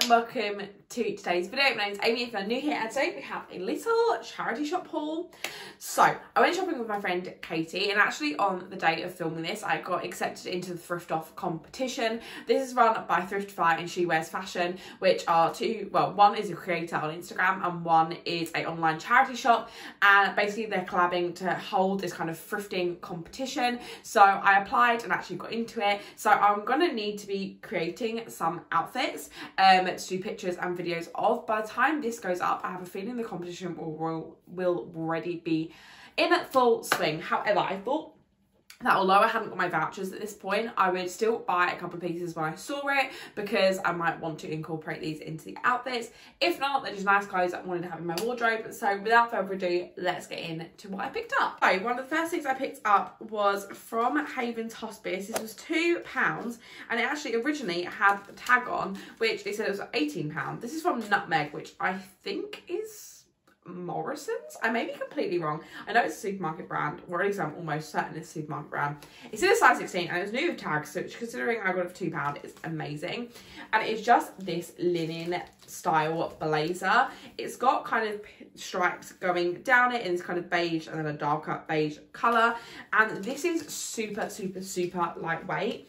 welcome to today's video. My name's Amy. If you're new here, and today we have a little charity shop haul. So I went shopping with my friend Katie, and actually on the day of filming this I got accepted into the thrift off competition. This is run by Thriftify and She Wears Fashion, which are two, well, one is a creator on Instagram and one is an online charity shop, and basically they're collabing to hold this kind of thrifting competition. So I applied and actually got into it. So I'm gonna need to be creating some outfits to do pictures and videos of. By the time this goes up, I have a feeling the competition will already be in full swing. However, I thought that although I hadn't got my vouchers at this point, I would still buy a couple of pieces when I saw it, because I might want to incorporate these into the outfits. If not, they're just nice clothes that I wanted to have in my wardrobe. So without further ado, let's get into what I picked up. So one of the first things I picked up was from Haven's Hospice. This was £2, and it actually originally had the tag on, which they said it was £18. This is from Nutmeg, which I think is Morrison's. I may be completely wrong. I know it's a supermarket brand, or at least I'm almost certain it's a supermarket brand. It's in a size 16 and it's new with tags, so considering I got it for £2, it's amazing. And it's just this linen style blazer. It's got kind of stripes going down it in this kind of beige and then a darker beige colour, and this is super lightweight.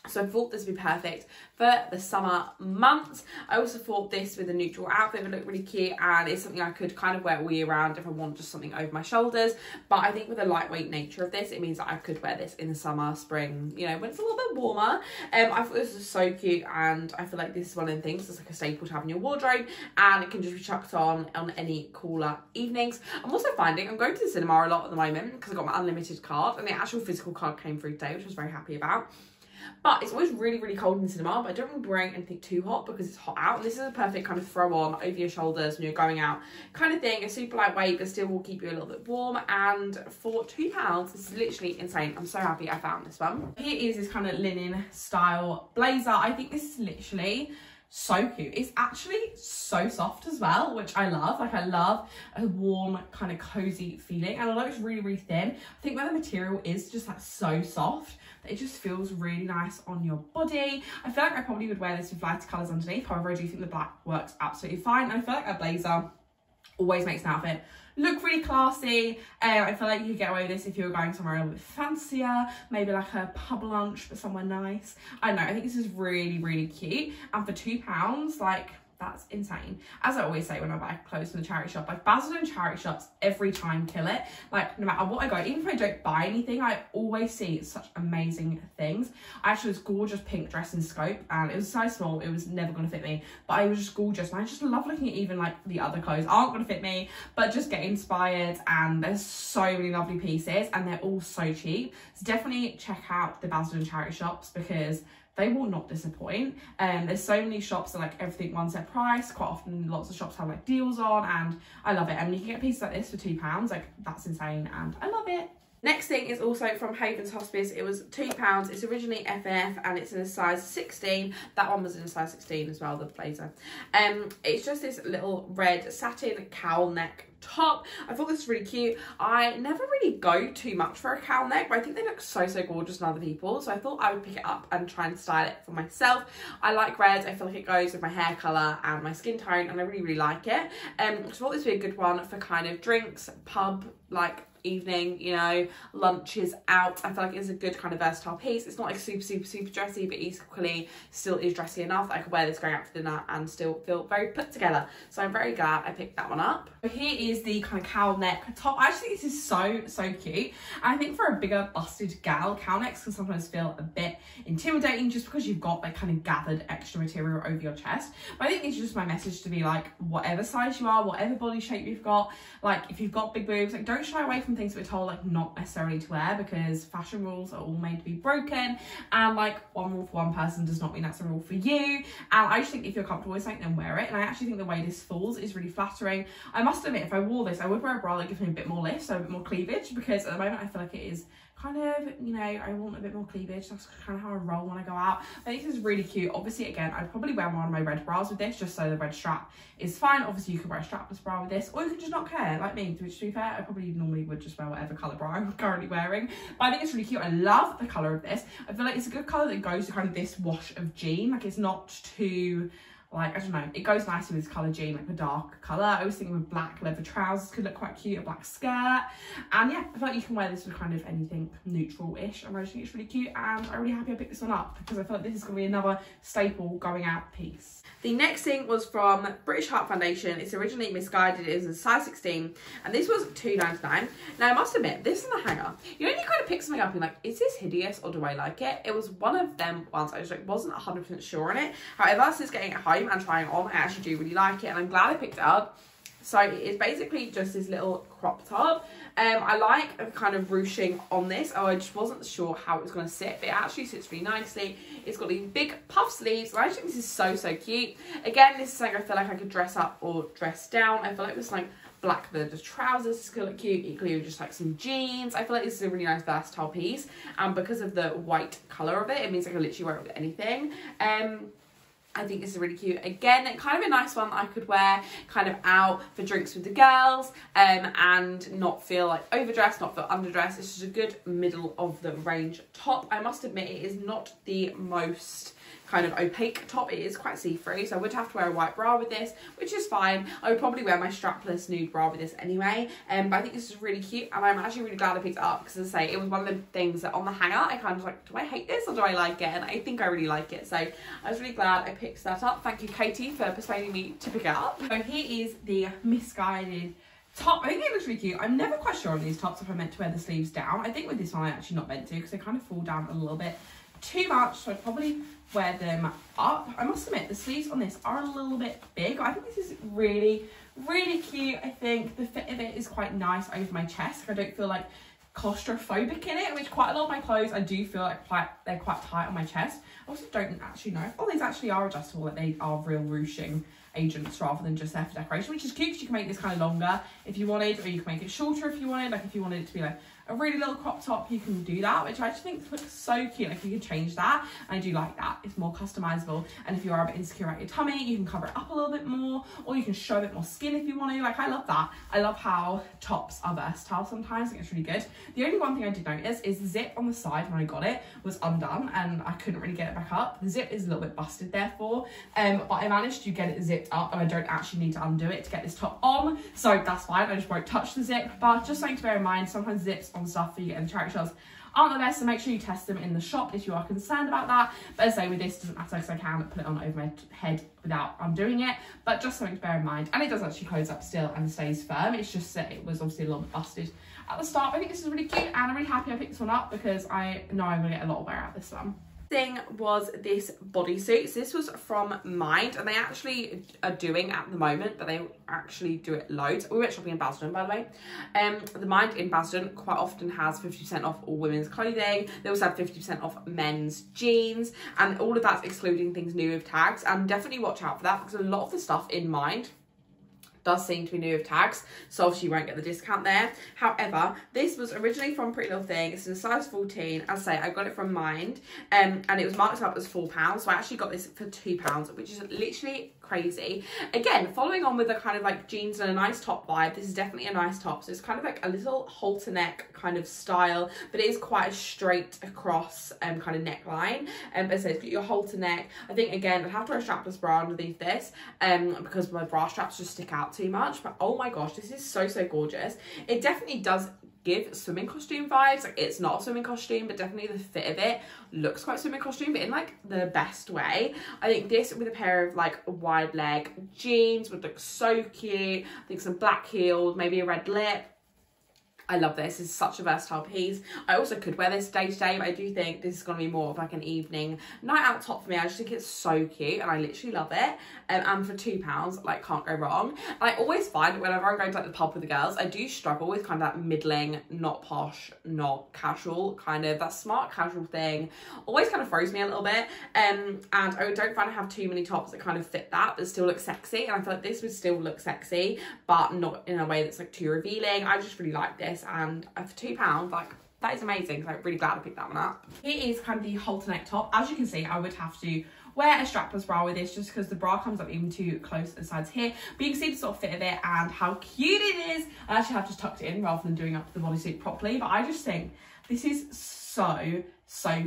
So I thought this would be perfect for the summer months. I also thought this with a neutral outfit would look really cute, and it's something I could kind of wear all year round if I want just something over my shoulders. But I think with the lightweight nature of this, it means that I could wear this in the summer, spring, you know, when it's a little bit warmer. I thought this was so cute, and I feel like this is one of the things that's like a staple to have in your wardrobe, and it can just be chucked on any cooler evenings. I'm also finding I'm going to the cinema a lot at the moment because I got my unlimited card, and the actual physical card came through today, which I was very happy about. But it's always really cold in the cinema, but I don't want to be wearing anything too hot because it's hot out. This is a perfect kind of throw on over your shoulders when you're going out kind of thing. It's super lightweight, but still will keep you a little bit warm. And for £2, this is literally insane. I'm so happy I found this one. Here is this kind of linen style blazer. I think this is literally so cute. It's actually so soft as well, which I love. Like, I love a warm kind of cozy feeling, and although it's really thin, I think when the material is just like so soft, it just feels really nice on your body. I feel like I probably would wear this with lighter colours underneath. However, I do think the black works absolutely fine. And I feel like a blazer always makes an outfit look really classy. I feel like you could get away with this if you were going somewhere a little bit fancier, maybe like a pub lunch, but somewhere nice. I don't know, I think this is really cute. And for £2, like, that's insane. As I always say when I buy clothes from the charity shop, like, Basildon charity shops every time kill it. Like, no matter what I go, even if I don't buy anything, I always see such amazing things. I actually was gorgeous pink dress in Scope, and it was so small, it was never gonna fit me, but it was just gorgeous. And I just love looking at even like the other clothes aren't gonna fit me, but just get inspired. And there's so many lovely pieces, and they're all so cheap. So definitely check out the Basildon charity shops because they will not disappoint. There's so many shops that like everything one set price. Quite often lots of shops have like deals on, and I love it. And you can get pieces like this for £2, like, that's insane, and I love it. Next thing is also from Haven's Hospice. It was £2. It's originally FF and it's in a size 16. That one was in a size 16 as well, the blazer. It's just this little red satin cowl neck top. I thought this was really cute. I never really go too much for a cowl neck, but I think they look so gorgeous on other people, so I thought I would pick it up and try and style it for myself. I like red. I feel like it goes with my hair colour and my skin tone, and I really like it. So I thought this would be a good one for kind of drinks, pub, like evening, you know, lunches out. I feel like it's a good kind of versatile piece. It's not like super dressy, but equally still is dressy enough that I could wear this going out for dinner and still feel very put together. So I'm very glad I picked that one up. So here is the kind of cowl neck top. I actually think this is so cute. And I think for a bigger busted gal, cowl necks can sometimes feel a bit intimidating just because you've got like kind of gathered extra material over your chest. But I think it's just my message to be like, whatever size you are, whatever body shape you've got, like if you've got big boobs, like, don't shy away from things that we're told like not necessarily to wear, because fashion rules are all made to be broken, and like one rule for one person does not mean that's a rule for you. And I just think if you're comfortable with something, then wear it. And I actually think the way this falls is really flattering. I must admit, if I wore this, I would wear a bra that gives me a bit more lift, so a bit more cleavage, because at the moment I feel like it is kind of, you know, I want a bit more cleavage. That's kind of how I roll when I go out. I think this is really cute. Obviously, again, I'd probably wear one of my red bras with this, just so the red strap is fine. Obviously, you could wear a strapless bra with this, or you could just not care, like me, which, to be fair, I probably normally would just wear whatever colour bra I'm currently wearing. But I think it's really cute. I love the colour of this. I feel like it's a good colour that goes to kind of this wash of jean. Like, it's not too, like, I don't know, it goes nicely with this colour jean, like a dark colour. I was thinking with black leather trousers could look quite cute, a black skirt. And yeah, I feel like you can wear this with kind of anything neutral-ish. And I just think it's really cute, and I'm really happy I picked this one up because I feel like this is going to be another staple going out piece. The next thing was from British Heart Foundation. It's originally Misguided. It was a size 16, and this was £2.99. Now, I must admit, this is the hanger. You know, you kind of pick something up and you're like, is this hideous or do I like it? It was one of them ones I just like wasn't 100% sure on it. However, since getting it home and trying it on, I actually do really like it, and I'm glad I picked it up. So it is basically just this little crop top. I like a kind of ruching on this. Oh, I just wasn't sure how it was going to sit, but it actually sits really nicely. It's got these big puff sleeves, and I just think this is so, so cute. Again, this is something I feel like I could dress up or dress down. I feel like with like black leather trousers, this could look cute. Equally with just like some jeans. I feel like this is a really nice versatile piece, and because of the white colour of it, it means I can literally wear it with anything. I think this is really cute. Again, kind of a nice one that I could wear kind of out for drinks with the girls, and not feel like overdressed, not feel underdressed. It's just a good middle of the range top. I must admit, it is not the most kind of opaque top. It is quite see-through, so I would have to wear a white bra with this, which is fine. I would probably wear my strapless nude bra with this anyway, but I think this is really cute, and I'm actually really glad I picked it up because, as I say, it was one of the things that on the hanger I kind of like, do I hate this or do I like it? And I think I really like it, so I was really glad I picked that up. Thank you, Katie, for persuading me to pick it up. So here is the Misguided top. I think it looks really cute. I'm never quite sure on these tops if I meant to wear the sleeves down. I think with this one I'm actually not meant to because they kind of fall down a little bit too much, so I'd probably wear them up. I must admit, the sleeves on this are a little bit big. I think this is really, really cute. I think the fit of it is quite nice over my chest. I don't feel like claustrophobic in it, which quite a lot of my clothes I do feel like they're quite tight on my chest. I also don't actually know if all these actually are adjustable, like they are real ruching agents rather than just there for decoration, which is cute because you can make this kind of longer if you wanted, or you can make it shorter if you wanted. Like if you wanted it to be like a really little crop top, you can do that, which I just think looks so cute. Like you can change that, and I do like that. It's more customizable, and if you are a bit insecure about your tummy, you can cover it up a little bit more, or you can show a bit more skin if you want to. Like I love that. I love how tops are versatile sometimes. I think it's really good. The only one thing I did notice is the zip on the side when I got it was undone, and I couldn't really get it back up. The zip is a little bit busted therefore, but I managed to get it zipped up, and I don't actually need to undo it to get this top on, so that's fine. I just won't touch the zip, but just something to bear in mind, sometimes zips on stuff that you get in the charity shops aren't the best, so make sure you test them in the shop if you are concerned about that. But as I say, with this, it doesn't matter because I can put it on over my head without undoing it, but just something to bear in mind. And it does actually close up still and stays firm. It's just that it was obviously a little bit busted at the start. I think this is really cute, and I'm really happy I picked this one up because I know I'm going to get a lot of wear out of this one. Thing was this bodysuit. So this was from Mind, and they actually are doing at the moment, but they actually do it loads. We went shopping in Basden, by the way. The Mind in Basden quite often has 50% off all women's clothing. They also have 50% off men's jeans, and all of that's excluding things new with tags. And definitely watch out for that because a lot of the stuff in Mind does seem to be new with tags, so obviously you won't get the discount there. However, this was originally from Pretty Little Thing. It's in a size 14. As I say, I got it from Mind, and it was marked up as £4, so I actually got this for £2, which is literally crazy. Again, following on with a kind of like jeans and a nice top vibe, this is definitely a nice top. So it's kind of like a little halter neck kind of style, but it is quite a straight across kind of neckline. But so it's got your halter neck. I think again I'd have to wear a strapless bra underneath this because my bra straps just stick out too much. But oh my gosh, this is so, so gorgeous. It definitely does give swimming costume vibes. Like it's not a swimming costume, but definitely the fit of it looks quite swimming costume, but in like the best way. I think this with a pair of like wide leg jeans would look so cute. I think some black heels, maybe a red lip. I love this. It's such a versatile piece. I also could wear this day to day, but I do think this is going to be more of like an evening night out top for me. I just think it's so cute and I literally love it. And for £2, like can't go wrong. And I always find whenever I'm going to like the pub with the girls, I do struggle with kind of that middling, not posh, not casual, kind of that smart casual thing. Always kind of throws me a little bit. And I don't find I have too many tops that kind of fit that, but still look sexy. And I feel like this would still look sexy, but not in a way that's like too revealing. I just really like this. And for £2, like that is amazing. So I'm really glad I picked that one up. Here is kind of the halter neck top. As you can see, I would have to wear a strapless bra with this just because the bra comes up even too close to the sides here, but you can see the sort of fit of it and how cute it is. I actually have just tucked it in rather than doing up the bodysuit properly, but I just think this is so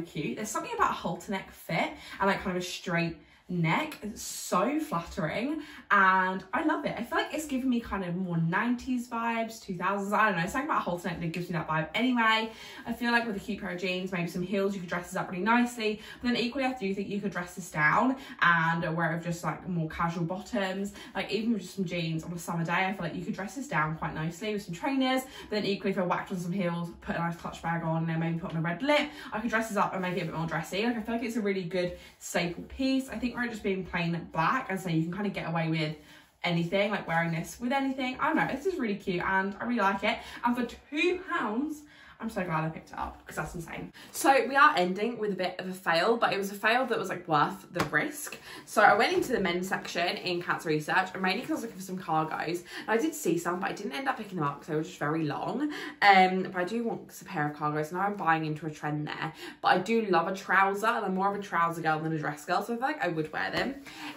cute. There's something about a halter neck fit and like kind of a straight neck. It's so flattering and I love it. I feel like it's giving me kind of more 90s vibes, 2000s, I don't know, something about Halter Neck that gives me that vibe anyway. I feel like with a cute pair of jeans, maybe some heels, you could dress this up really nicely, but then equally I do think you could dress this down and wear it with just like more casual bottoms, like even with just some jeans on a summer day. I feel like you could dress this down quite nicely with some trainers, but then equally if I whacked on some heels, put a nice clutch bag on and then maybe put on a red lip, I could dress this up and make it a bit more dressy. Like I feel like it's a really good staple piece. I think we're just being plain black, and so you can kind of get away with anything, like wearing this with anything. I don't know, this is really cute and I really like it. And for £2, I'm so glad I picked it up because that's insane. So we are ending with a bit of a fail, but it was a fail that was like worth the risk. So I went into the men's section in Cancer Research, and mainly because I was looking for some cargos. And I did see some, but I didn't end up picking them up because they were just very long. But I do want a pair of cargos. Now I'm buying into a trend there, but I do love a trouser, and I'm more of a trouser girl than a dress girl, so I feel like I would wear them.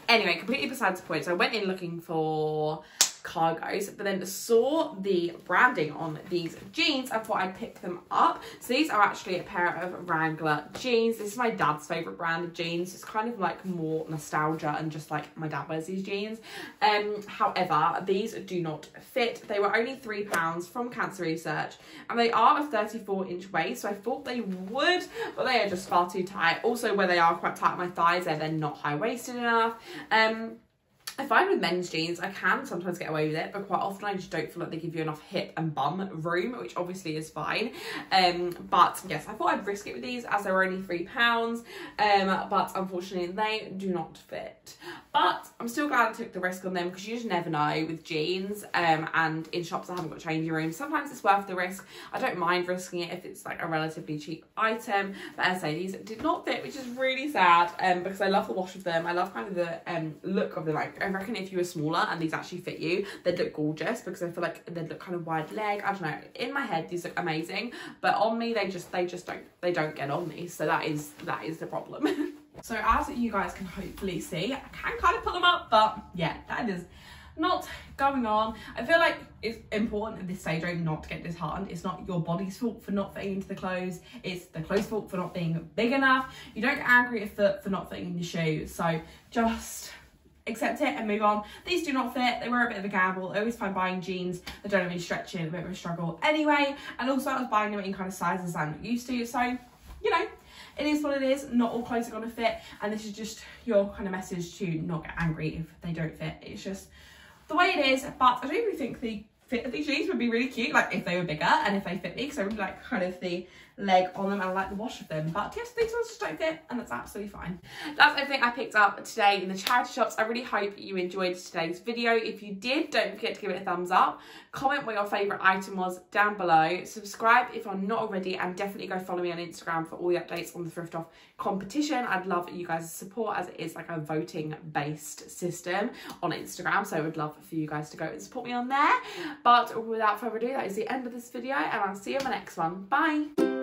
Anyway, completely besides the point. So I went in looking for cargos, but then saw the branding on these jeans and thought I'd pick them up. So these are actually a pair of Wrangler jeans. This is my dad's favourite brand of jeans. It's kind of like more nostalgia and just like my dad wears these jeans. However, these do not fit. They were only £3 from Cancer Research, and they are a 34-inch waist, so I thought they would, but they are just far too tight. Also, where they are quite tight at my thighs, they're not high-waisted enough. I find with men's jeans, I can sometimes get away with it, but quite often I just don't feel like they give you enough hip and bum room, which obviously is fine. But yes, I thought I'd risk it with these as they were only £3, but unfortunately they do not fit. But I'm still glad I took the risk on them because you just never know with jeans, and in shops that haven't got changing rooms. Sometimes it's worth the risk. I don't mind risking it if it's like a relatively cheap item, but as I say, these did not fit, which is really sad, because I love the wash of them. I love kind of the look of them. Like, I reckon if you were smaller and these actually fit you, they'd look gorgeous because I feel like they'd look kind of wide leg. I don't know. In my head, these look amazing, but on me, they don't get on me. So that is the problem. So as you guys can hopefully see, I can kind of pull them up, but yeah, that is not going on. I feel like it's important at this stage not to get disheartened. It's not your body's fault for not fitting into the clothes. It's the clothes' fault for not being big enough. You don't get angry at foot for not fitting in your shoe. So just accept it and move on. These do not fit. They were a bit of a gamble. I always find buying jeans that don't have any stretching a bit of a struggle anyway. And also I was buying them in kind of sizes I'm not used to. So, you know, it is what it is. Not all clothes are going to fit. And this is just your kind of message to not get angry if they don't fit. It's just the way it is. But I do really think the fit of these jeans would be really cute, like if they were bigger and if they fit me, because I really like kind of the leg on them and I like the wash of them. But yes, these ones just don't fit, and that's absolutely fine. That's everything I picked up today in the charity shops. I really hope you enjoyed today's video. If you did, don't forget to give it a thumbs up, comment what your favourite item was down below, subscribe if you're not already, and definitely go follow me on Instagram for all the updates on the thrift off competition. I'd love you guys' support, as it is like a voting based system on Instagram, so I would love for you guys to go and support me on there. But without further ado, that is the end of this video, and I'll see you in my next one. Bye.